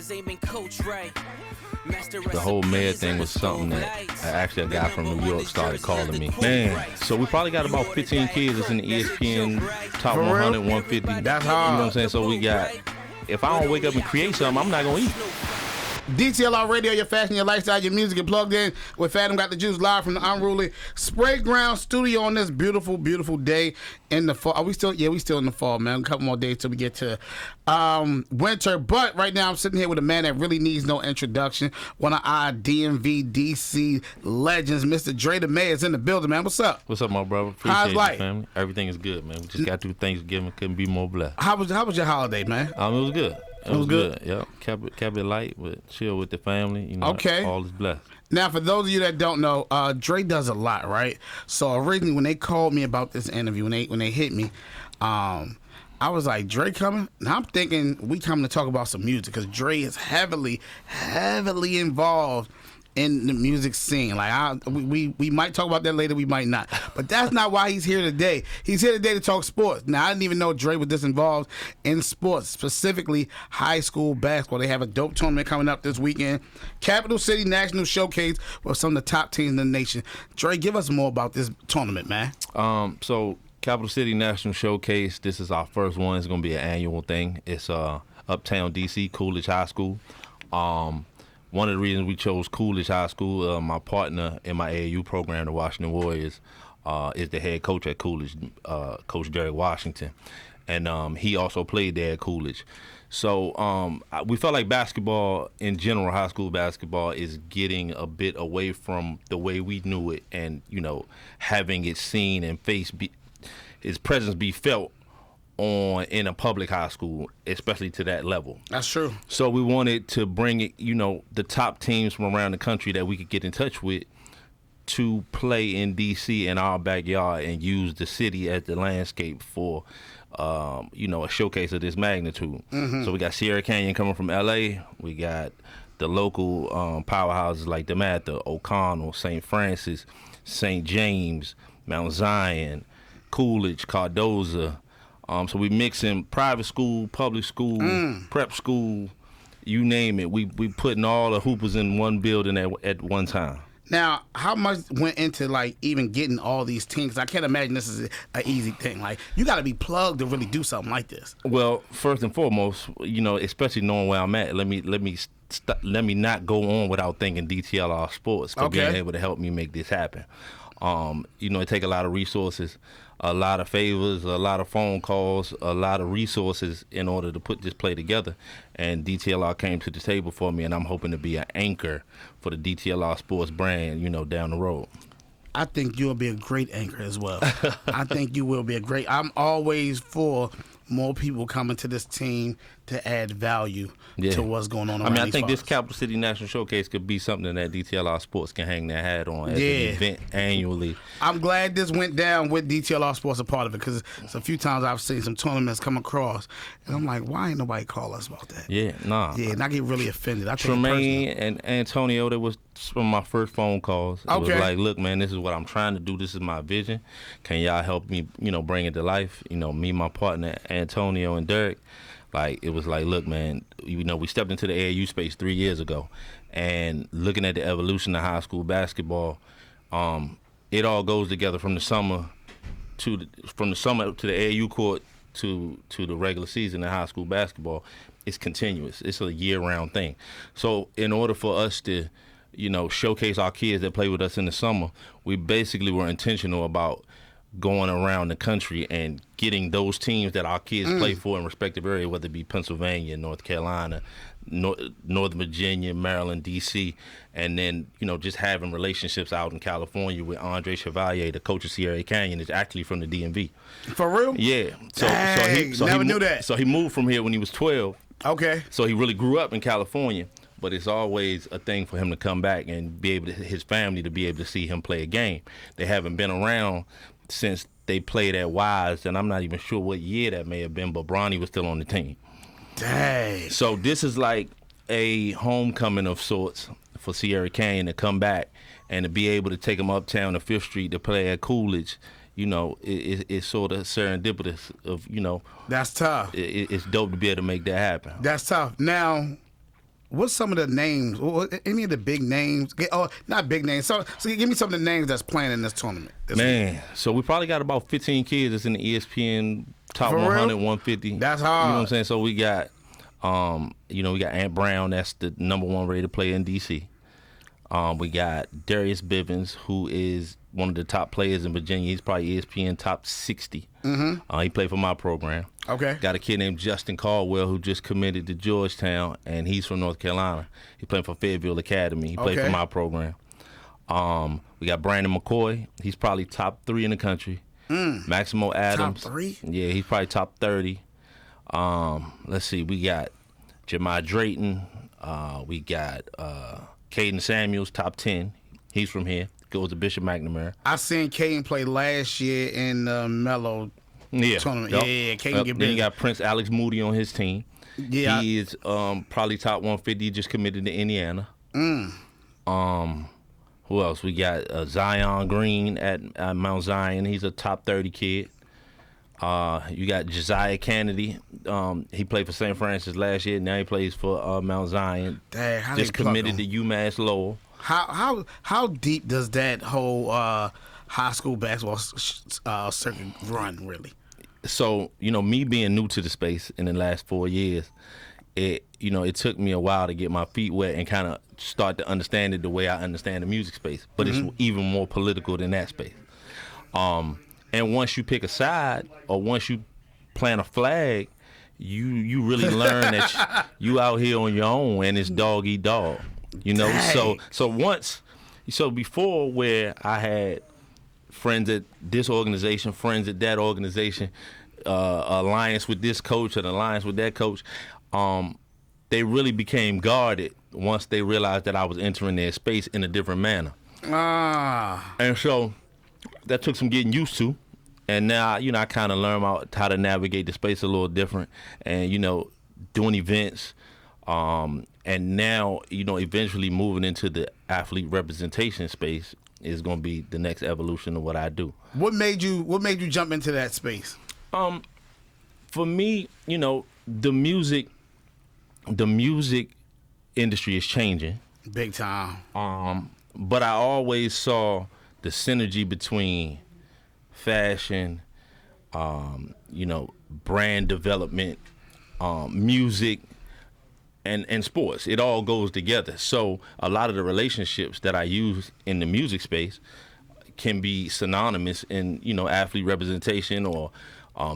The whole mayor thing was something that actually a guy from New York started calling me. Man, so we probably got about 15 kids that's in the ESPN top 100, 150. That's hard. You know what I'm saying? So we got, if I don't wake up and create something, I'm not going to eat. DTLR Radio, your fashion, your lifestyle, your music, and plugged in with Fadam Got the Juice live from the unruly Spray Ground Studio on this beautiful, beautiful day in the fall. Are we still? Yeah, we still in the fall, man. A couple more days till we get to winter. But right now, I'm sitting here with a man that really needs no introduction. One of our DMV DC legends, Mr. DretheMayor, is in the building, man. What's up? What's up, my brother? Appreciate How's you, life? family. Everything is good, man. We just got through Thanksgiving. Couldn't be more blessed. How was your holiday, man? It was good. It was good? Yep. Kept it light, but chill with the family. You know, Okay. all is blessed. Now, for those of you that don't know, Dre does a lot, right? So originally, when they called me about this interview, when they hit me, I was like, Dre coming? Now I'm thinking we coming to talk about some music because Dre is heavily involved in the music scene. Like we might talk about that later, we might not. But that's not why he's here today. He's here today to talk sports. Now, I didn't even know Dre was this involved in sports, specifically high school basketball. They have a dope tournament coming up this weekend. Capital City National Showcase with some of the top teams in the nation. Dre, give us more about this tournament, man. So Capital City National Showcase, this is our first one. It's going to be an annual thing. It's Uptown DC, Coolidge High School. One of the reasons we chose Coolidge High School, my partner in my AAU program, the Washington Warriors, is the head coach at Coolidge, Coach Derek Washington. And he also played there at Coolidge. So we felt like basketball in general, high school basketball, is getting a bit away from the way we knew it and, you know, having it seen and its presence be felt in a public high school, especially to that level. That's true. So we wanted to bring it, you know, the top teams from around the country that we could get in touch with to play in DC in our backyard and use the city as the landscape for, you know, a showcase of this magnitude. Mm-hmm. So we got Sierra Canyon coming from LA. We got the local powerhouses like DeMatha, O'Connell, St. Francis, St. James, Mount Zion, Coolidge, Cardozo. So we mix in private school, public school, prep school, you name it. We putting all the hoopers in one building at one time. Now, how much went into like even getting all these teams? I can't imagine this is an easy thing. Like, you got to be plugged to really do something like this. Well, first and foremost, you know, especially knowing where I'm at, let me not go on without thanking DTLR Sports for being able to help me make this happen. You know, it take a lot of resources, a lot of favors, a lot of phone calls, a lot of resources in order to put this play together. And DTLR came to the table for me, and I'm hoping to be an anchor for the DTLR Sports brand, you know, down the road. I think you'll be a great anchor as well. I think you will be a great. I'm always for more people coming to this team to add value to what's going on around I think these this Capital City National Showcase could be something that DTLR Sports can hang their hat on as an event annually. I'm glad this went down with DTLR Sports a part of it, because it's a few times I've seen some tournaments come across, and I'm like, why ain't nobody call us about that? Yeah, nah. Yeah, and I get really offended. Tremaine and Antonio, that was some of my first phone calls. It was like, look, man, this is what I'm trying to do. This is my vision. Can y'all help me, you know, bring it to life? You know, me, my partner, Antonio, and Derek. Like, it was like, look, man, you know, we stepped into the AAU space 3 years ago, and looking at the evolution of high school basketball, it all goes together from the summer to the AAU court to the regular season in high school basketball. It's continuous. It's a year-round thing. So in order for us to, you know, showcase our kids that play with us in the summer, we basically were intentional about going around the country and getting those teams that our kids play for in respective area, whether it be Pennsylvania, North Carolina, Northern Virginia, Maryland, D.C., and then, you know, just having relationships out in California with Andre Chevalier, the coach of Sierra Canyon, is actually from the DMV. For real? Yeah. So never knew that. So he moved from here when he was 12. Okay. So he really grew up in California, but it's always a thing for him to come back and be able to, his family to be able to see him play a game. They haven't been around since they played at Wise, and I'm not even sure what year that may have been, but Bronny was still on the team. Dang. So this is like a homecoming of sorts for Sierra Canyon to come back and to be able to take them uptown to 5th Street to play at Coolidge. You know, it's sort of serendipitous of, you know. That's tough. It's dope to be able to make that happen. That's tough. Now, what's some of the names? Any of the big names? Oh, not big names. So give me some of the names that's playing in this tournament. Man, so we probably got about 15 kids that's in the ESPN top For 100, real? 150. That's hard. You know what I'm saying? So we got, we got Ant Brown. That's the #1 rated player in DC. We got Darius Bivens, who is one of the top players in Virginia. He's probably ESPN top 60. Mm-hmm. He played for my program. Okay. Got a kid named Justin Caldwell who just committed to Georgetown, and he's from North Carolina. He played for Fayetteville Academy. He played for my program. We got Brandon McCoy. He's probably top 3 in the country. Maximo Adams. Top 3? Yeah, he's probably top 30. Let's see. We got Jemai Drayton. We got Caden Samuels, top 10. He's from here. Goes to Bishop McNamara. I seen Caden play last year in the Mellow tournament. Yep. Yeah, Caden get Then busy. you got Prince Alex Moody on his team. Yeah. He is probably top 150. He just committed to Indiana. Who else? We got Zion Green at Mount Zion. He's a top 30 kid. You got Josiah Kennedy. He played for St. Francis last year. Now he plays for Mount Zion. Dang, how just they pluck committed him? to UMass Lowell. How deep does that whole high school basketball circuit run really? So, me being new to the space in the last 4 years, it took me a while to get my feet wet and kind of start to understand it the way I understand the music space. But it's even more political than that space. And once you pick a side or once you plant a flag, you really learn that you out here on your own and it's dog eat dog. Dang. So before where I had friends at this organization, friends at that organization, alliance with this coach and alliance with that coach, they really became guarded once they realized that I was entering their space in a different manner. And so that took some getting used to. And now, I kind of learned how to navigate the space a little different and, doing events. And now, eventually moving into the athlete representation space is going to be the next evolution of what I do. What made you jump into that space? For me, the music industry is changing. Big time. But I always saw the synergy between fashion, brand development, music, and sports. It all goes together. So a lot of the relationships that I use in the music space can be synonymous in, athlete representation or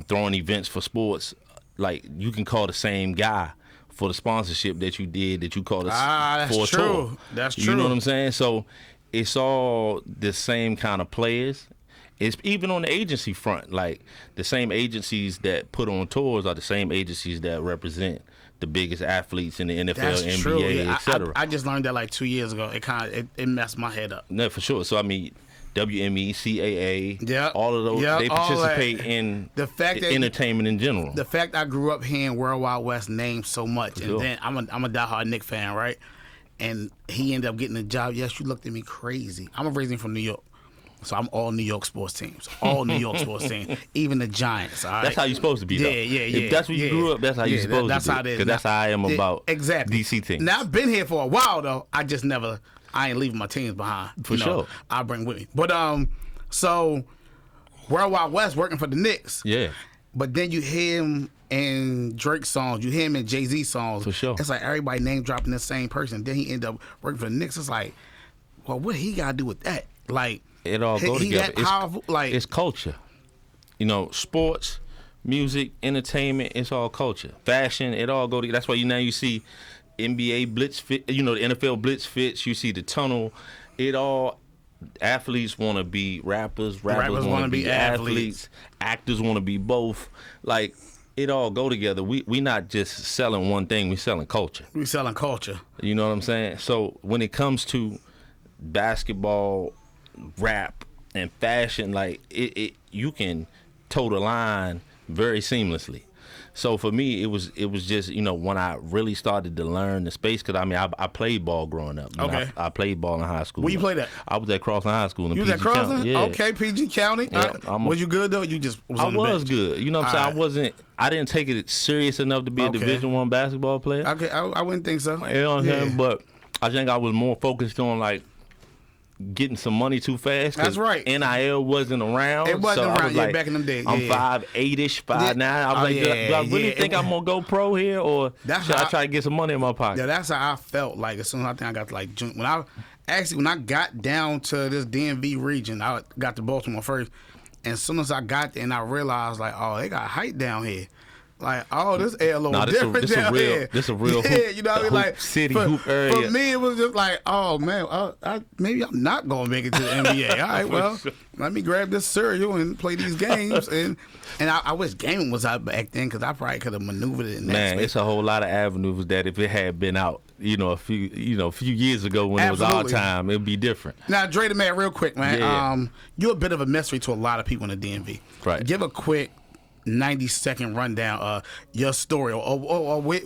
throwing events for sports. Like, you can call the same guy for the sponsorship that you called us for a tour. That's true. You know what I'm saying? So it's all the same kind of players. It's even on the agency front. Like, the same agencies that put on tours are the same agencies that represent the biggest athletes in the NFL, That's NBA, true. Yeah, etc. I just learned that like 2 years ago. It messed my head up. No, for sure. So I mean, WME, CAA, Yep. all of those, Yep, they all participate that. in The fact that entertainment in general. The fact I grew up hearing World Wide West named so much, sure. and then I'm a diehard Knicks fan, right? And he ended up getting a job. Yes, you looked at me crazy. I'm originally from New York, so I'm all New York sports teams, even the Giants. All right? That's how you're supposed to be, though. Yeah. If that's where you grew up, that's how you're supposed that's to be. how it is. Because that's how I am about exactly DC teams. Now, I've been here for a while, though. I ain't leaving my teams behind. For sure. I bring with me. But, so World Wide West working for the Knicks. Yeah. But then you hear him in Drake songs, you hear him in Jay-Z songs. For sure. It's like everybody name dropping the same person. Then he end up working for the Knicks. It's like, well, what he got to do with that? Like, It all go he together. that powerful. It's culture. Sports, music, entertainment, it's all culture. Fashion, it all go together. That's why now you see NBA blitz fit, the NFL blitz fits, you see the tunnel. Athletes want to be rappers want to be athletes, actors want to be both. Like, it all go together. We not just selling one thing, we selling culture. We selling culture. You know what I'm saying? So when it comes to basketball, rap, and fashion, like, you can toe the line very seamlessly. So for me, it was just, you know, when I really started to learn the space, because I mean, I played ball growing up. You know, I played ball in high school. Where you played at? I was at Crossland High School in You PG was at Crossland? County. Yeah. Okay, PG County. Yeah, was you good though? You just was on the was bench? good. You know what I'm saying? I didn't take it serious enough to be a Division I basketball player. Okay, I wouldn't think so. You know what I'm saying? But I think I was more focused on like getting some money too fast. That's right. NIL wasn't around. It wasn't so around. I was like, back in them days. I'm 5'8"ish, 5'9". I was like, do I really think I'm gonna go pro here, or should I try to get some money in my pocket? Yeah, that's how I felt. Like as soon as I think I got to like when I got down to this DMV region, I got to Baltimore first, and as soon as I got there, and I realized like, oh, they got height down here. Like, oh, this air a little different down here. This a real hoop, you know what I mean? Like city hoop area. For me, it was just like, oh man, maybe I'm not gonna make it to the NBA. All right, well, let me grab this cereal and play these games. and I wish gaming was out back then, because I probably could have maneuvered it in that space. It's a whole lot of avenues that if it had been out, a few years ago when it was our time, it'd be different. Now, DretheMayor, real quick, man. Yeah. You're a bit of a mystery to a lot of people in the DMV. Right. Give a quick 90-second rundown of your story, or where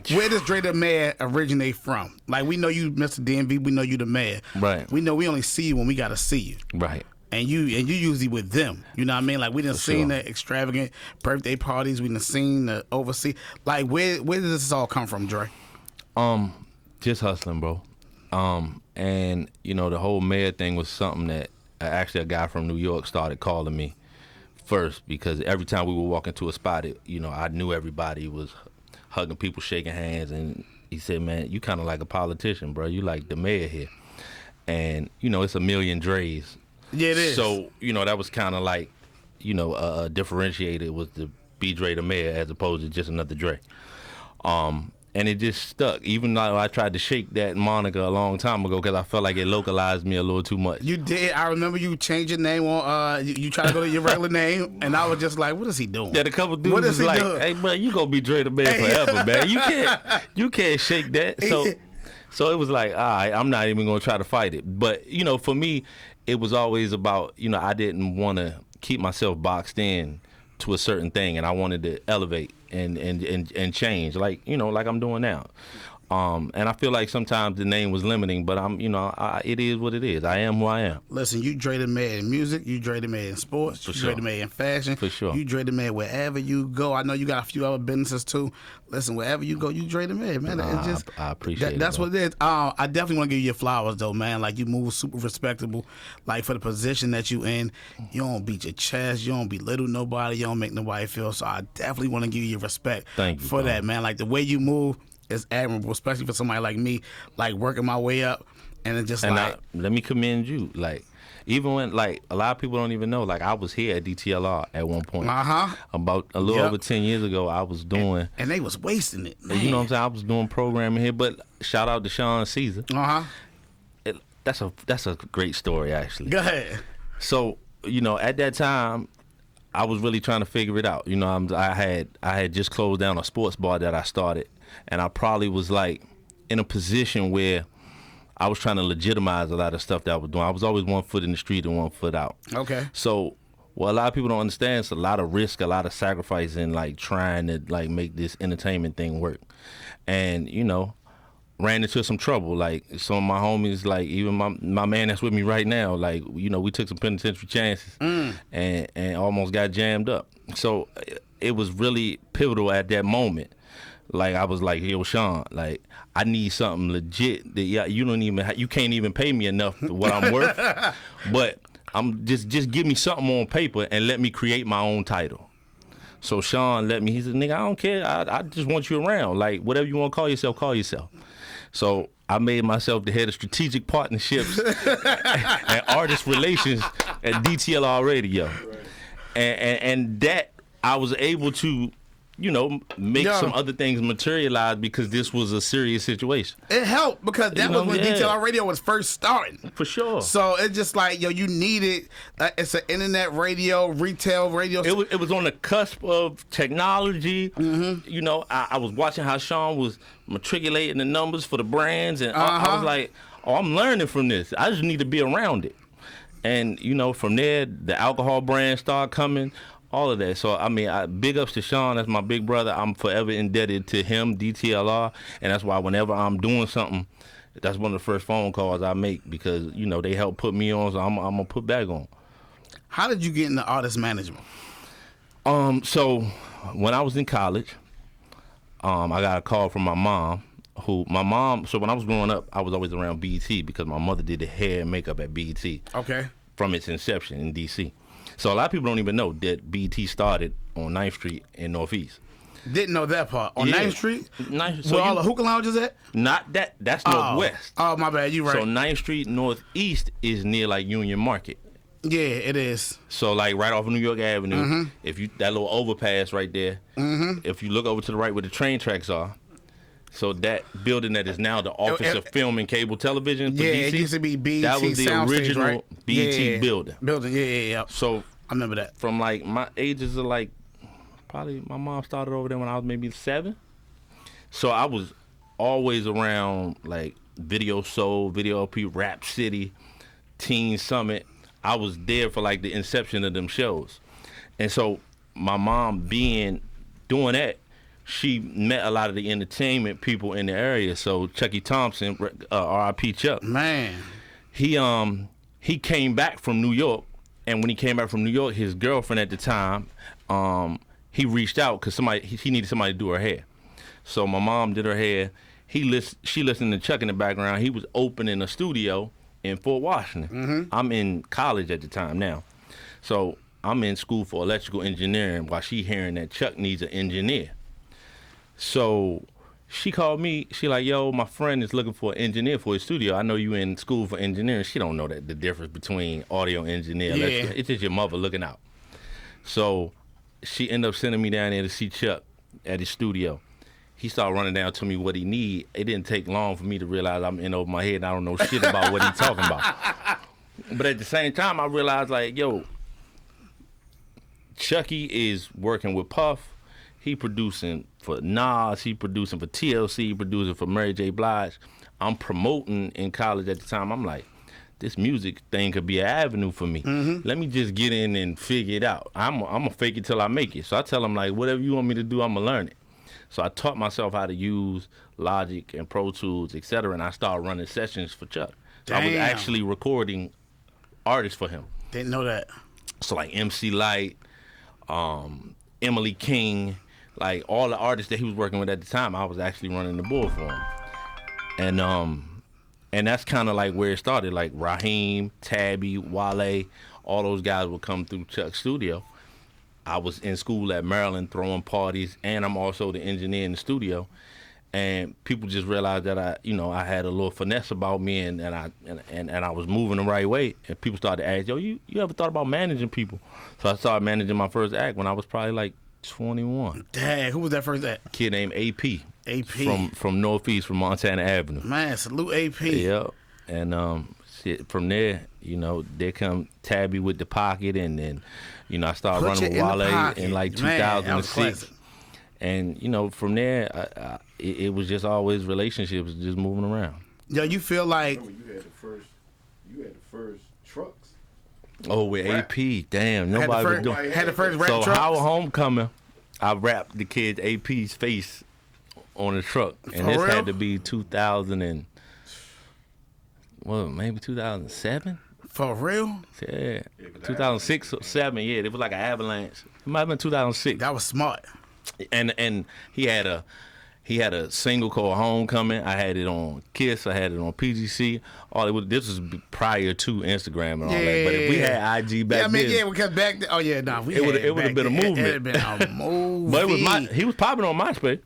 does DretheMayor originate from? Like, we know you, Mr. DMV, we know you the mayor. Right. We know we only see you when we gotta see you. Right. And you usually with them. You know what I mean? Like, we done seen the extravagant birthday parties. We done seen the overseas. Like, where does this all come from, Dre? Just hustling, bro. And the whole mayor thing was something that actually a guy from New York started calling me first, because every time we would walk into a spot, I knew everybody was hugging people, shaking hands, and he said, "Man, you kind of like a politician, bro. You like the mayor here." And it's a million Dre's. Yeah, it is. So that was kind of like differentiated was to be Dre the mayor as opposed to just another Dre. And it just stuck, even though I tried to shake that moniker a long time ago, because I felt like it localized me a little too much. You did. I remember you changed your name on. You tried to go to your regular name, and I was just like, "What is he doing?" Yeah, the couple dudes was like, doing? "Hey, bro, you gonna be Dre the mayor forever, man. You can't shake that." So it was like, all right, I'm not even gonna try to fight it. But for me, it was always about I didn't want to keep myself boxed in to a certain thing, and I wanted to elevate and change, like I'm doing now. And I feel like sometimes the name was limiting, but it is what it is. I am who I am. Listen, you DretheMayor in music, you DretheMayor in sports, you DretheMayor in fashion. For sure. You DretheMayor wherever you go. I know you got a few other businesses too. Listen, wherever you go, you DretheMayor, man. I appreciate that's it. That's what it is. I definitely want to give you your flowers though, man. Like, you move super respectable. Like, for the position that you in, you don't beat your chest, you don't belittle nobody, you don't make nobody feel. So I definitely want to give you your respect. Thank you for that, man. Like, the way you move is admirable, especially for somebody like me, like working my way up, and it just let me commend you. Like, even when a lot of people don't even know, like, I was here at DTLR at one point. About a little over 10 years ago, I was doing, and they was wasting it. Man. You know what I'm saying? I was doing programming here, but shout out to Sean Caesar. That's a great story, actually. Go ahead. So at that time, I was really trying to figure it out. I had just closed down a sports bar that I started. And I probably was like in a position where I was trying to legitimize a lot of stuff that I was doing. I was always 1 foot in the street and 1 foot out. Okay. So what a lot of people don't understand is a lot of risk, a lot of sacrifice in like trying to like make this entertainment thing work. And ran into some trouble. Like, some of my homies, like even my man that's with me right now, like we took some penitentiary chances and almost got jammed up. So it was really pivotal at that moment. Like, I was like, yo, Sean, like, I need something legit that you can't even pay me enough for what I'm worth, but I'm just give me something on paper and let me create my own title. So Sean he said, nigga, I don't care. I just want you around. Like, whatever you want to call yourself, call yourself. So I made myself the head of strategic partnerships and artist relations at DTLR Radio. And that I was able to make some other things materialize because this was a serious situation. It helped because that was when DTLR Radio was first starting. For sure. So it's just like, you needed, it's an internet radio, retail radio. It was on the cusp of technology. Mm-hmm. I was watching how Sean was matriculating the numbers for the brands, and I was like, oh, I'm learning from this. I just need to be around it. And, from there, the alcohol brands started coming. all of that. So I mean, big ups to Sean. That's my big brother. I'm forever indebted to him, DTLR, and that's why whenever I'm doing something, that's one of the first phone calls I make because they help put me on, so I'm gonna put back on. How did you get into artist management? So when I was in college, I got a call from my mom. So when I was growing up, I was always around BET because my mother did the hair and makeup at BET. Okay. From its inception in DC. So a lot of people don't even know that BET started on 9th Street in Northeast. Didn't know that part. On 9th Street? So where all the hookah lounges at? Not that. That's Northwest. Oh, my bad. You right. So 9th Street Northeast is near like Union Market. Yeah, it is. So like right off of New York Avenue, if you that little overpass right there, if you look over to the right where the train tracks are, so that building that is now the Office of Film and Cable Television for DC, it used to be BET. That was the original right? BET building. Yeah. So I remember that. From like my ages of like, probably my mom started over there when I was maybe 7. So I was always around like Video Soul, Video LP, Rap City, Teen Summit. I was there for like the inception of them shows. And so my mom doing that, she met a lot of the entertainment people in the area. So Chucky Thompson, R.I.P. Chuck. Man. He came back from New York, and when he came back from New York, his girlfriend at the time, he reached out because he needed somebody to do her hair. So my mom did her hair. She listened to Chuck in the background. He was opening a studio in Fort Washington. I'm in college at the time now. So I'm in school for electrical engineering while she hearing that Chuck needs an engineer. So she called me. She like, yo, my friend is looking for an engineer for his studio. I know you in school for engineering. She don't know that the difference between audio engineer. Yeah. It's just your mother looking out. So she ended up sending me down there to see Chuck at his studio. He started running down to me what he need. It didn't take long for me to realize I'm in over my head and I don't know shit about what he's talking about. But at the same time, I realized like, yo, Chucky is working with Puff. He producing for Nas, he producing for TLC, he producing for Mary J. Blige. I'm promoting in college at the time. I'm like, this music thing could be an avenue for me. Let me just get in and figure it out. I'm going to fake it till I make it. So I tell him, like, whatever you want me to do, I'm going to learn it. So I taught myself how to use Logic and Pro Tools, etc., and I started running sessions for Chuck. So I was actually recording artists for him. Didn't know that. So like MC Light, Emily King, like all the artists that he was working with at the time, I was actually running the board for him. And that's kind of like where it started. Like Raheem, Tabby, Wale, all those guys would come through Chuck's studio. I was in school at Maryland throwing parties, and I'm also the engineer in the studio. And people just realized that I had a little finesse about me, and I was moving the right way. And people started to ask, yo, you ever thought about managing people? So I started managing my first act when I was probably like 21. Dang, who was that first act? Kid named AP. AP. From Northeast, from Montana Avenue. Man, salute AP. Yeah. And from there, there come Tabby with the pocket, and then, I started running with Wale in like 2006. And, from there, it was just always relationships, just moving around. Yo, you feel like... You had the first trucks. Oh, with rap. AP, damn, nobody was doing... Had the first rap trucks? So Howard Homecoming, I rapped the kid's AP's face on the truck. And this had to be 2000 and... Well, maybe 2007? For real? Yeah, 2006 or 7, yeah. It was like an avalanche. It might have been 2006. That was smart. And he had a single called Homecoming. I had it on Kiss. I had it on PGC. This was prior to Instagram and all that. But if we had IG back then, because back then, it would have been a movement. It would have been a movie. But it was he was popping on MySpace.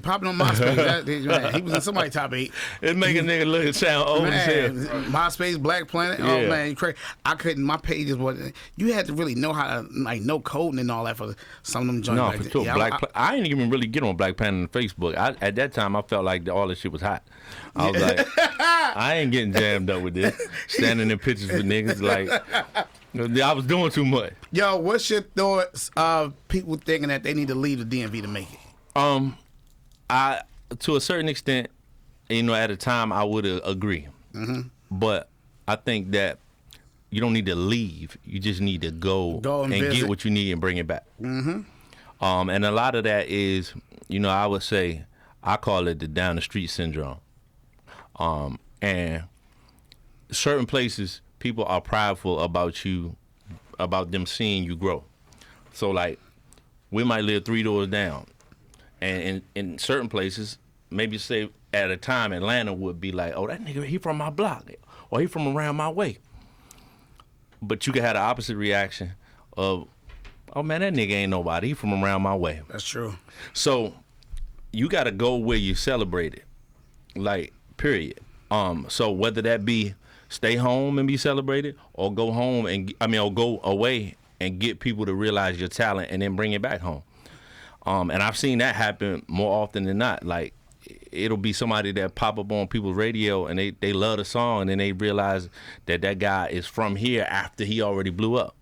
Popping on MySpace. He was in somebody's top 8. It make a nigga look and sound old as hell. MySpace, Black Planet. Yeah. Oh man, crazy. I couldn't. My pages wasn't. You had to really know how to know coding and all that for some of them joints. No, for sure. Yeah, I didn't even really get on Black Planet and Facebook. At that time, I felt like all this shit was hot. I was like, I ain't getting jammed up with this. Standing in pictures with niggas like, I was doing too much. Yo, what's your thoughts of people thinking that they need to leave the DMV to make it? To a certain extent, at a time I would agree. But I think that you don't need to leave. You just need to go and get what you need and bring it back. And a lot of that is, I would say, I call it the down the street syndrome. And certain places, people are prideful about you, about them seeing you grow. So like, we might live 3 doors down, and in certain places, maybe say at a time, Atlanta would be like, oh, that nigga, he from my block, or he from around my way. But you could have the opposite reaction of, oh man, that nigga ain't nobody. He from around my way. That's true. So you got to go where you celebrate it, like, period. So whether that be stay home and be celebrated, or go home or go away and get people to realize your talent and then bring it back home. And I've seen that happen more often than not. Like, it'll be somebody that pop up on people's radio and they love the song, and then they realize that guy is from here after he already blew up,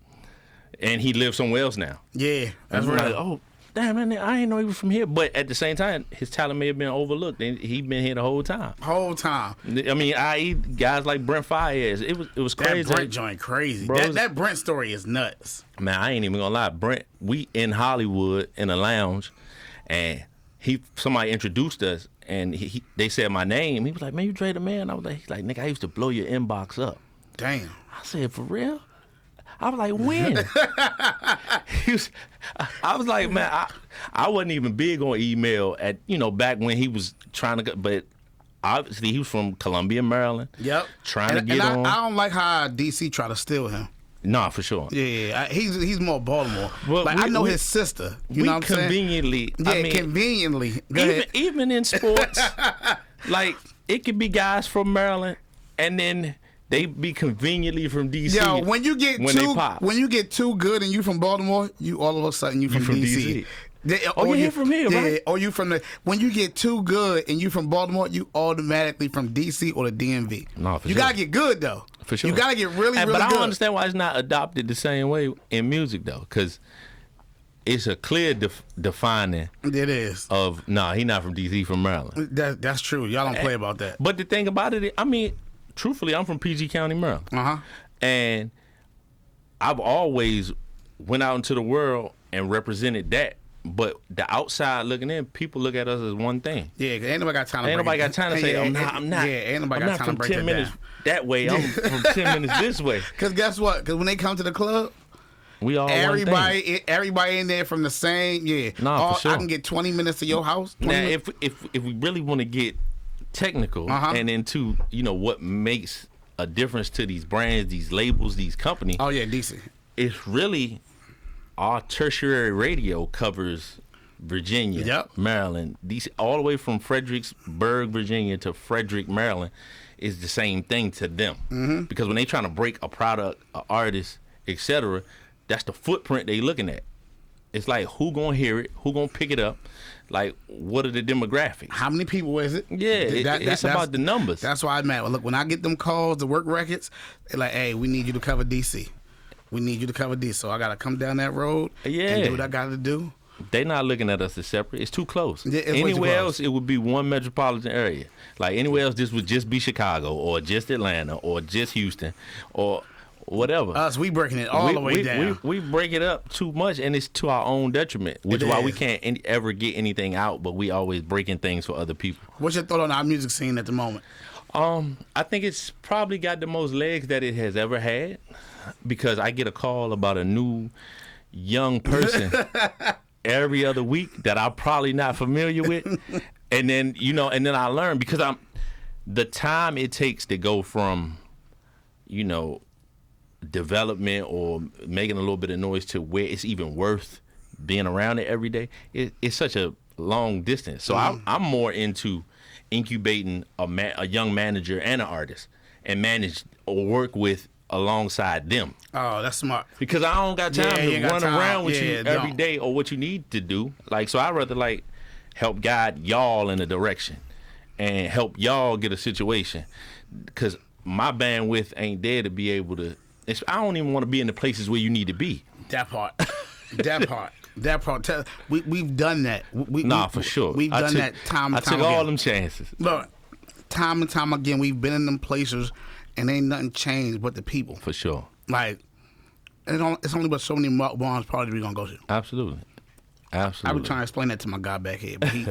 and he lives somewhere else now. Yeah, that's right. Like, oh, damn, man, I didn't know he was from here. But at the same time, his talent may have been overlooked, and he been here the whole time. I mean, I.e. guys like Brent Faiyaz. It was crazy. That Brent joint crazy. That Brent story is nuts. Man, I ain't even gonna lie. Brent, we in Hollywood in a lounge, and somebody introduced us, and they said my name. He was like, man, you DretheMayor? I was like, he's like, nigga, I used to blow your inbox up. Damn. I said, for real? I was like, when? I was like, man, I wasn't even big on email at, back when he was trying to go, but obviously he was from Columbia, Maryland. Yep. Trying to get on. I don't like how DC try to steal him. Nah, for sure. Yeah, he's more Baltimore. Well, I know his sister. You know what I'm conveniently, saying? Yeah, conveniently. Even in sports, like, it could be guys from Maryland, and then they be conveniently from DC. Yo, when you get too good and you from Baltimore, you all of a sudden you from DC. You're from here, right? Or you from when you get too good and you from Baltimore, you automatically from DC or the DMV. No, for you sure. gotta get good though. For sure. You gotta get really good. But I don't understand why it's not adopted the same way in music though, because it's a clear defining. It is. Of he not from DC, he from Maryland. That's true. Y'all don't play about that. But the thing about it, I mean, truthfully, I'm from PG County, Maryland. And I've always went out into the world and represented that. But the outside looking in, people look at us as one thing. Yeah, cause ain't nobody got time to say, I'm not. Yeah, ain't nobody got time to break it down. 10 minutes that way, I'm from 10 minutes this way. Because guess what? Because when they come to the club, we all everybody in there from the same, for sure. I can get 20 minutes to your house. Now, if we really want to get technical and into, what makes a difference to these brands, these labels, these companies. Oh, yeah, DC. It's really... Our tertiary radio covers Virginia, Maryland, DC, all the way from Fredericksburg, Virginia to Frederick, Maryland, is the same thing to them. Because when they trying to break a product, an artist, etc., that's the footprint they looking at. It's like, who gonna hear it? Who gonna pick it up? Like, what are the demographics? How many people is it? Yeah, it's about the numbers. That's why I'm mad. Look, when I get them calls to work records, they're like, hey, we need you to cover DC. We need you to cover this, so I gotta come down that road and do what I gotta do. They not looking at us as separate. It's too close. Yeah, anywhere else, it would be one metropolitan area. Like anywhere else, this would just be Chicago or just Atlanta or just Houston or whatever. Us, we breaking it all the way down. We break it up too much, and it's to our own detriment, which is why we can't ever get anything out, but we always breaking things for other people. What's your thought on our music scene at the moment? I think it's probably got the most legs that it has ever had, because I get a call about a new young person every other week that I'm probably not familiar with. And then, I learn, because the time it takes to go from, development or making a little bit of noise to where it's even worth being around it every day, it's such a long distance. So I'm more into incubating a young manager and an artist and manage or work with alongside them. Oh, that's smart. Because I don't got time to run around with you every day or what you need to do. Like, so I'd rather help guide y'all in a direction and help y'all get a situation. Because my bandwidth ain't there to be able to. I don't even want to be in the places where you need to be. That part. That part. We've done that. For sure. We've done that time and time again. I took all them chances. Look, time and time again, we've been in them places, and ain't nothing changed but the people. For sure. Like, it's only but so many Barnes parties we gonna go to. Absolutely. I be trying to explain that to my guy back here, but he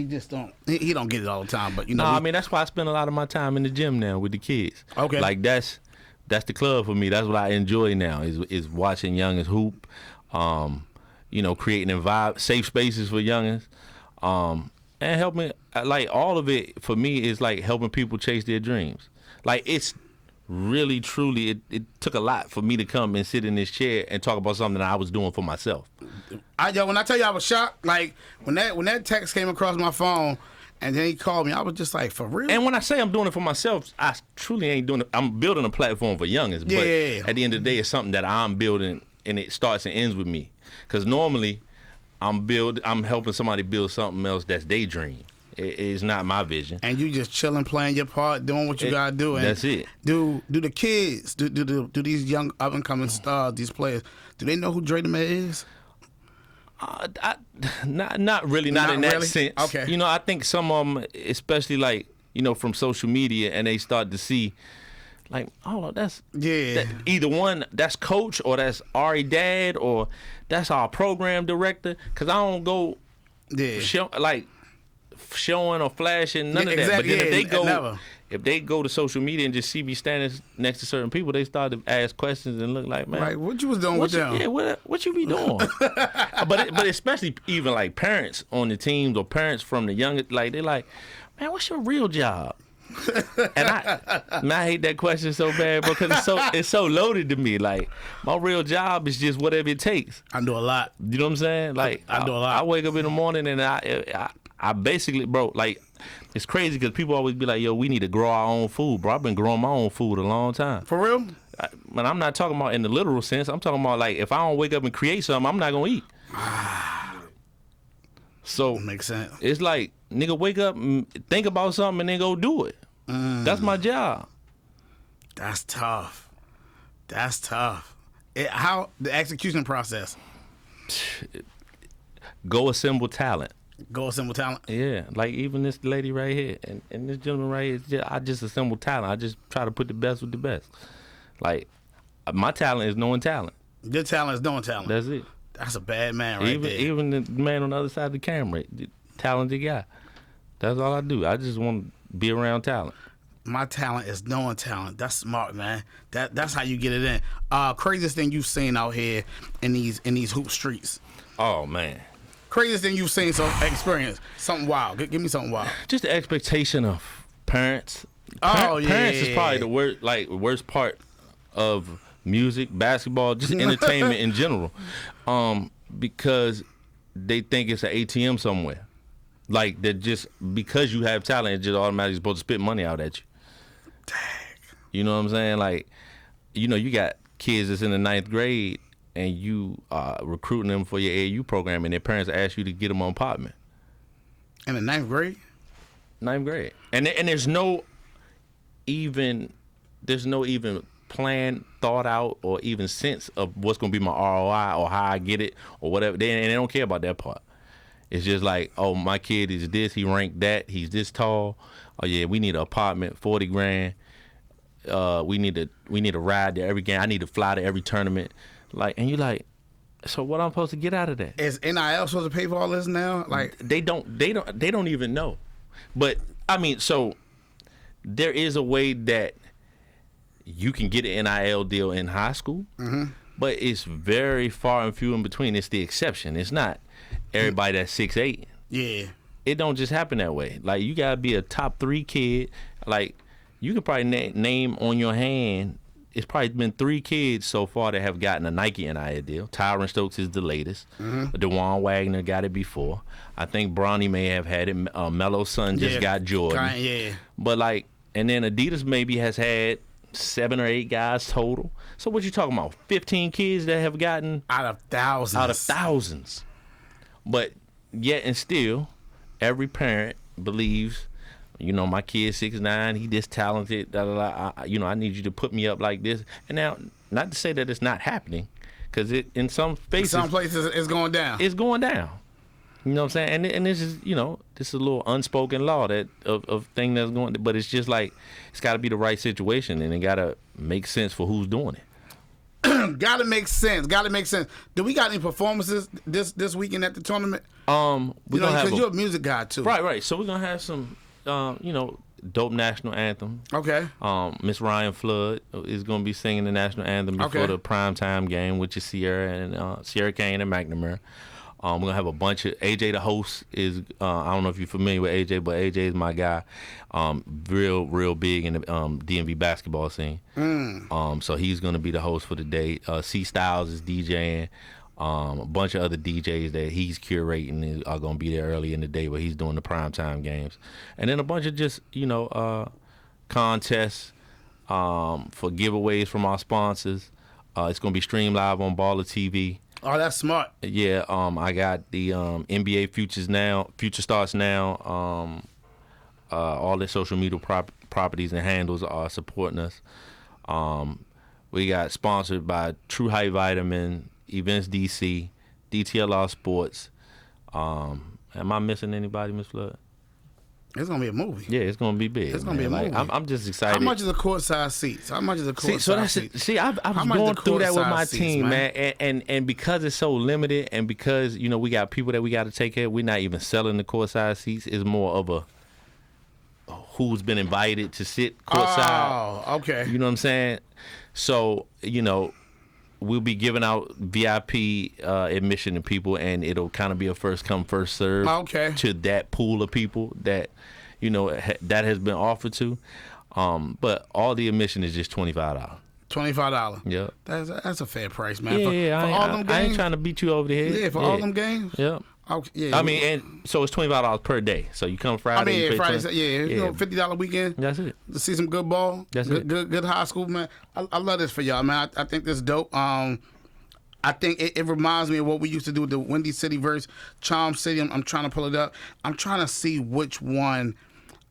just don't get it all the time. But I mean that's why I spend a lot of my time in the gym now with the kids. Okay, like that's the club for me. That's what I enjoy now is watching youngins hoop, creating safe spaces for youngins, and helping. Like all of it for me is like helping people chase their dreams. Like it's really truly it took a lot for me to come and sit in this chair and talk about something that I was doing for myself. When I tell you I was shocked, like when that text came across my phone and then he called me, I was just like, for real? And when I say I'm doing it for myself, I truly ain't doing it. I'm building a platform for youngins, but at the end of the day, it's something that I'm building and it starts and ends with me. Because normally I'm helping somebody build something else that's their dream. It's not my vision. And you just chilling, playing your part, doing what you gotta do. And that's it. Do the kids, do these young up and coming stars, these players, do they know who DretheMayor is? Not really, not in that sense. Okay. I think some of them, especially like from social media, and they start to see, like, oh, that's either one, that's coach or that's Ari dad or that's our program director. Because I don't go showing or flashing none of that. But then if they go to social media and just see me standing next to certain people, they start to ask questions and look like, man, like, what you was doing with them? Yeah, what you be doing? but especially even like parents on the teams or parents from the youngest, like they're like, man, what's your real job? And I hate that question so bad because it's so loaded to me. Like my real job is just whatever it takes. I do a lot. You know what I'm saying? Like I do a lot. I wake up in the morning and I basically, bro, like it's crazy because people always be like, yo, we need to grow our own food, bro. I've been growing my own food a long time. For real? But I'm not talking about in the literal sense. I'm talking about like if I don't wake up and create something, I'm not gonna eat. So makes sense. It's like, nigga, wake up and think about something and then go do it. That's my job. That's tough. How the execution process? Go assemble talent. Yeah, like even this lady right here and this gentleman right here, I just assemble talent. I just try to put the best with the best. Like my talent is knowing talent. Your talent is knowing talent. That's it. That's a bad man right there. Even the man on the other side of the camera, the talented guy. That's all I do. I just want to be around talent. My talent is knowing talent. That's smart, man. That's how you get it in. Craziest thing you've seen out here in these hoop streets. Oh man. Craziest thing you've seen, experience something wild. Give me something wild. Just the expectation of parents. Parents is probably the worst part of music, basketball, just entertainment in general, because they think it's an ATM somewhere. Like that, just because you have talent, it's just automatically supposed to spit money out at you. Dang. You know what I'm saying? Like, you got kids that's in the 9th grade. And you recruiting them for your AAU program, and their parents ask you to get them an apartment. In the 9th grade? 9th grade. And there's no even plan, thought out, or even sense of what's going to be my ROI or how I get it or whatever. They don't care about that part. It's just like, oh, my kid is this, he ranked that, he's this tall. Oh, yeah, we need an apartment, $40,000. We need to ride to every game. I need to fly to every tournament. Like, and you like, so what I'm supposed to get out of that? Is NIL supposed to pay for all this now? Like they don't even know. But I mean, so there is a way that you can get an NIL deal in high school, but it's very far and few in between. It's the exception. It's not everybody that's 6'8". Yeah, it don't just happen that way. Like you gotta be a top 3 kid. Like you could probably name on your hand. It's probably been 3 kids so far that have gotten a Nike NIL deal. Tyron Stokes is the latest. DeJuan Wagner got it before. I think Bronny may have had it. Melo's son just got Jordan. Yeah. But like, and then Adidas maybe has had 7 or 8 guys total. So what you talking about? 15 kids that have gotten out of thousands. But yet and still, every parent believes, my kid's 6'9", he this talented, I need you to put me up like this. And now, not to say that it's not happening, because in some places it's going down. It's going down. You know what I'm saying? And this is, this is a little unspoken law that of thing that's going, but it's just like, it's got to be the right situation, and it got to make sense for who's doing it. Gotta make sense. Do we got any performances this weekend at the tournament? Because you're a music guy too. Right. So we're gonna have some, dope national anthem. Okay. Miss Ryan Flood is gonna be singing the national anthem before the primetime game, which is Sierra Kane and McNamara. We're gonna have a bunch of AJ. The host is I don't know if you're familiar with AJ, but AJ is my guy. Real big in the DMV basketball scene. So he's gonna be the host for the day. C Styles is DJing. A bunch of other DJs that he's curating are gonna be there early in the day, where he's doing the primetime games, and then a bunch of just contests for giveaways from our sponsors. It's gonna be streamed live on Baller TV. Oh, that's smart. Yeah, I got the NBA Future Starts Now. All their social media properties and handles are supporting us. We got sponsored by True Height Vitamin, Events DC, DTLR Sports. Am I missing anybody, Miss Flood? It's gonna be a movie. Yeah, it's gonna be big. It's gonna be a movie. I'm just excited. How much is the courtside seats? I've going through that with my team, man. And because it's so limited, and because we got people that we got to take care of, we're not even selling the courtside seats. It's more of a who's been invited to sit courtside. Oh, okay. You know what I'm saying? So we'll be giving out VIP admission to people, and it'll kind of be a first come first serve to that pool of people that that has been offered to. But all the admission is just $25. $25. Yeah, that's a fair price, man. I ain't trying to beat you over the head. Yeah, for all them games. Yeah. Okay, yeah. I mean, and so it's $25 per day. So you come Friday. Friday. $50 weekend. That's it. To see some good ball. That's it. Good high school, man. I love this for y'all, man. I think this is dope. I think it reminds me of what we used to do with the Windy City versus Charm City. I'm trying to pull it up. I'm trying to see which one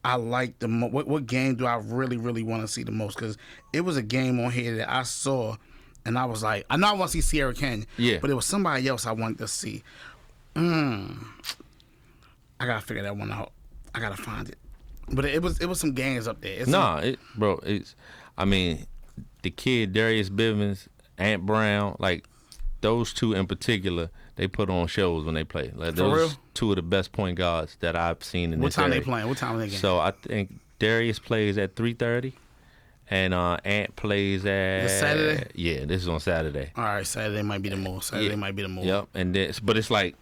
I like the most. What game do I really, really want to see the most? Because it was a game on here that I saw, and I was like, I know I want to see Sierra Canyon. Yeah. But it was somebody else I wanted to see. I gotta figure that one out. I gotta find it. But it was some games up there. The kid Darius Bivens, Ant Brown, like those two in particular, they put on shows when they play. Like those For real? Two of the best point guards that I've seen in this area. What time they playing? What time are they game? So I think Darius plays at 3:30, and Ant plays at Saturday. Yeah, this is on Saturday. All right, Saturday might be the move. Yep, and then but it's like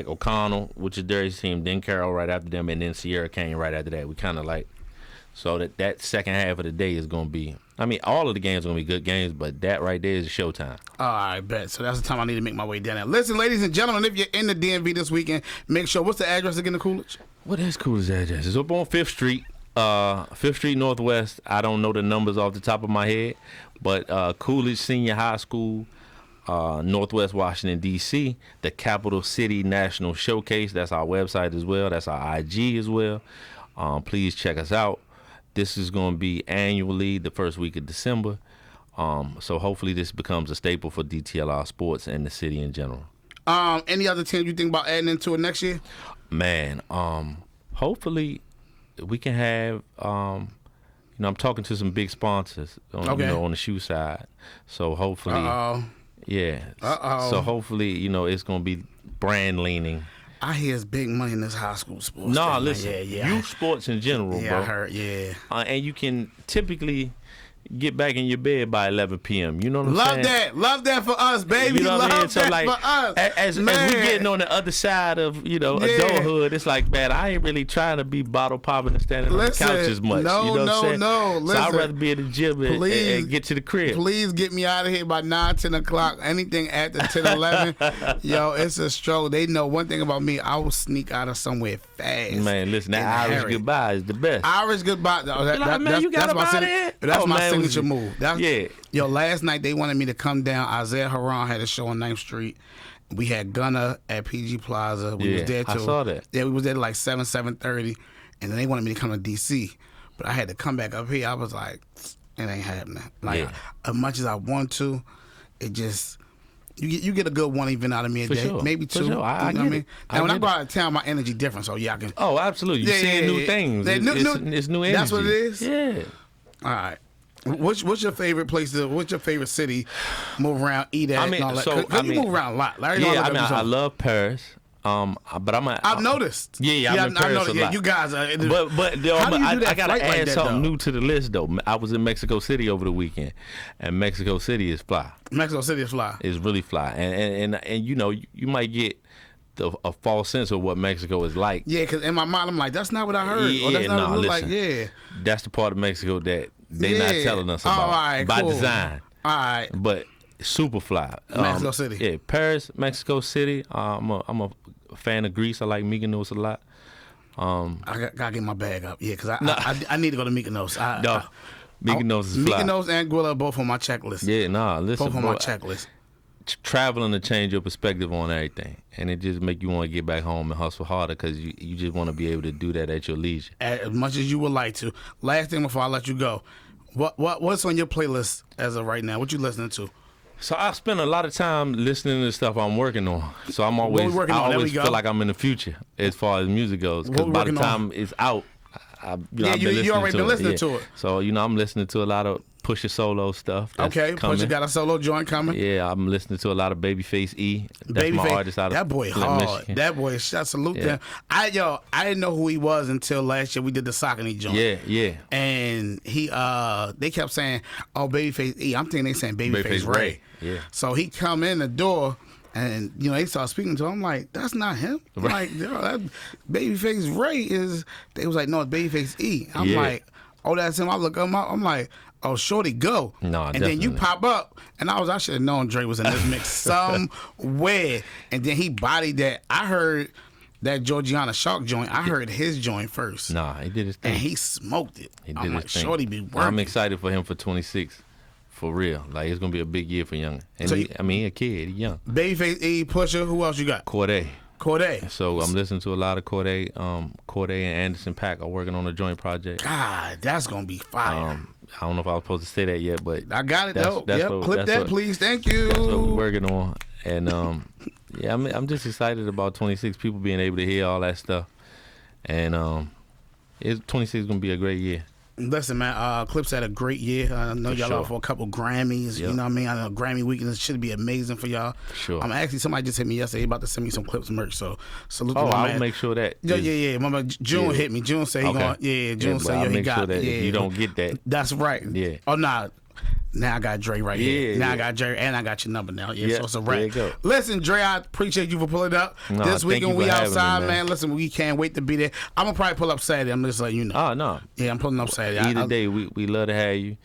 O'Connell, which is Darius' team, then Carroll right after them, and then Sierra Canyon right after that. We kind of like, so that second half of the day is going to be, all of the games are going to be good games, but that right there is showtime. All right, bet. So that's the time I need to make my way down there. Listen, ladies and gentlemen, if you're in the DMV this weekend, make sure, what's the address again, the Coolidge? What is Coolidge address? It's up on 5th Street. 5th Street Northwest. I don't know the numbers off the top of my head, but Coolidge Senior High School, Northwest Washington, D.C., the Capital City National Showcase. That's our website as well. That's our IG as well. Please check us out. This is going to be annually the first week of December. So hopefully this becomes a staple for DTLR Sports and the city in general. Any other teams you think about adding into it next year? Man, hopefully we can have, I'm talking to some big sponsors on the shoe side. So hopefully... Yeah. So hopefully, it's going to be brand leaning. I hear it's big money in this high school sports. No, listen, youth sports in general, bro. I heard, and you can typically get back in your bed by 11 p.m. You know what I'm saying? Love that for us, baby. You know what I mean? So like, for us. As we getting on the other side of, adulthood, it's like, man, I ain't really trying to be bottle popping and standing on the couch as much. No, you know what I'm saying? No. So I'd rather be at the gym and get to the crib. Please get me out of here by 9, 10 o'clock. Anything after 10, 11, it's a struggle. They know one thing about me. I will sneak out of somewhere fast. Man, listen, that Irish goodbye is the best. Irish goodbye. That's my signature move. Last night they wanted me to come down. Isaiah Haran had a show on 9th Street. We had Gunna at PG Plaza. We was there too. I saw that. Yeah, we was there like 7:30, and then they wanted me to come to DC. But I had to come back up here. I was like, it ain't happening. Like, as much as I want to, it just, You get a good one event out of me a For day, sure. maybe two. For sure. You know I what I mean? I Now when I get go out of town, my energy different. So yeah, I can. Oh, absolutely. You're seeing new things. It's new energy. That's what it is. Yeah. All right. What's your favorite place? What's your favorite city? Move around, eat at. I mean, and all that. so, 'Cause you move around a lot. Larry, yeah, I love Paris. But I've noticed. Yeah, I'm in Paris a lot. Yeah, you guys are. But yo, How do you do that I gotta flight add like that, something though? new to the list though. I was in Mexico City over the weekend, and Mexico City is fly. Mexico City is fly. It's really fly, and you know you might get a false sense of what Mexico is like. Yeah, because in my mind I'm like, that's not what I heard. Yeah, or that's not what it looked like. listen. Yeah, That's the part of Mexico that they not telling us Oh, about all right, by cool. design. All right. But super fly. Mexico City. Yeah, Paris, Mexico City. I'm a fan of Greece. I like Mykonos a lot. I gotta get my bag up. Yeah, because I need to go to Mykonos. Mykonos is fly. Mykonos and Anguilla are both on my checklist. Yeah, listen, both on bro, my checklist. Traveling to change your perspective on everything, and it just make you want to get back home and hustle harder because you just want to be able to do that at your leisure. As much as you would like to. Last thing before I let you go, what's on your playlist as of right now? What you listening to? So I spend a lot of time listening to the stuff I'm working on. So I always feel like I'm in the future as far as music goes. Because by the time it's out, you already been listening to it. So I'm listening to a lot of Pusha solo stuff. That's okay, coming. Pusha got a solo joint coming. Yeah, I'm listening to a lot of Babyface E. That's my artist out of that boy Flint, hard. Michigan. That boy, salute them. I didn't know who he was until last year we did the Saucony joint. Yeah. And he they kept saying, "Oh, Babyface E." I'm thinking they saying Babyface Ray. Yeah. So he come in the door. And they started speaking to him. I'm like, that's not him. I'm like, that Babyface Ray is. They was like, no, it's Babyface E. I'm like, oh, that's him. I look him up. I'm like, oh, shorty, go. No, and then you pop up, and I should have known Dre was in this mix somewhere. And then he bodied that. I heard that Georgiana Shark joint. I heard his joint first. Nah, he did his thing. And he smoked it. He did I'm like, his thing. shorty be working. I'm excited for him for 26. For real. Like, it's going to be a big year for Young. And So he a kid. He young. Babyface E, Pusha, who else you got? Corday. So I'm listening to a lot of Corday. Corday and Anderson .Paak are working on a joint project. God, that's going to be fire. I don't know if I was supposed to say that yet, but I got it, though. Clip that, please. Thank you. That's what we're working on. And, I'm just excited about 26, people being able to hear all that stuff. And 26 is going to be a great year. Listen, man, Clips had a great year. I know y'all out for a couple Grammys. Yep. You know what I mean? I know Grammy weekend should be amazing for y'all. Sure. Actually, somebody just hit me yesterday about to send me some Clips merch. So salute to my I'll man. make sure that. Yeah. Mama, June hit me. June said he going. Yeah, June said he got. Sure that if you don't get that. That's right. Yeah. Oh nah. Now I got Dre right here. Now I got Dre, and I got your number now. Yeah, so it's a wrap. There you go. Listen, Dre, I appreciate you for pulling up. No, this weekend we outside, me, man. Listen, we can't wait to be there. I'm gonna probably pull up Saturday. I'm just letting you know. Oh no. Yeah, I'm pulling up Saturday. Either day, we love to have you.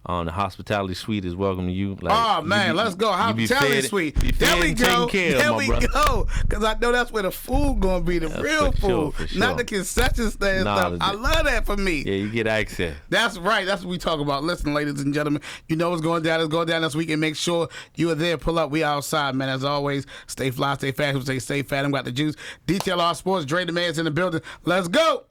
The hospitality suite is welcome to you. Like, man, let's go. Hospitality suite. There we go. There we go. Because I know that's where the food going to be, the real food. Sure. Not the concession stand stuff. I love that for me. Yeah, you get access. That's right. That's what we talk about. Listen, ladies and gentlemen, you know what's going down. It's going down this weekend. Make sure you are there. Pull up. We outside, man. As always, stay fly, stay fast, stay safe. Fadam got the juice. DTLR Sports. DretheMayor's in the building. Let's go.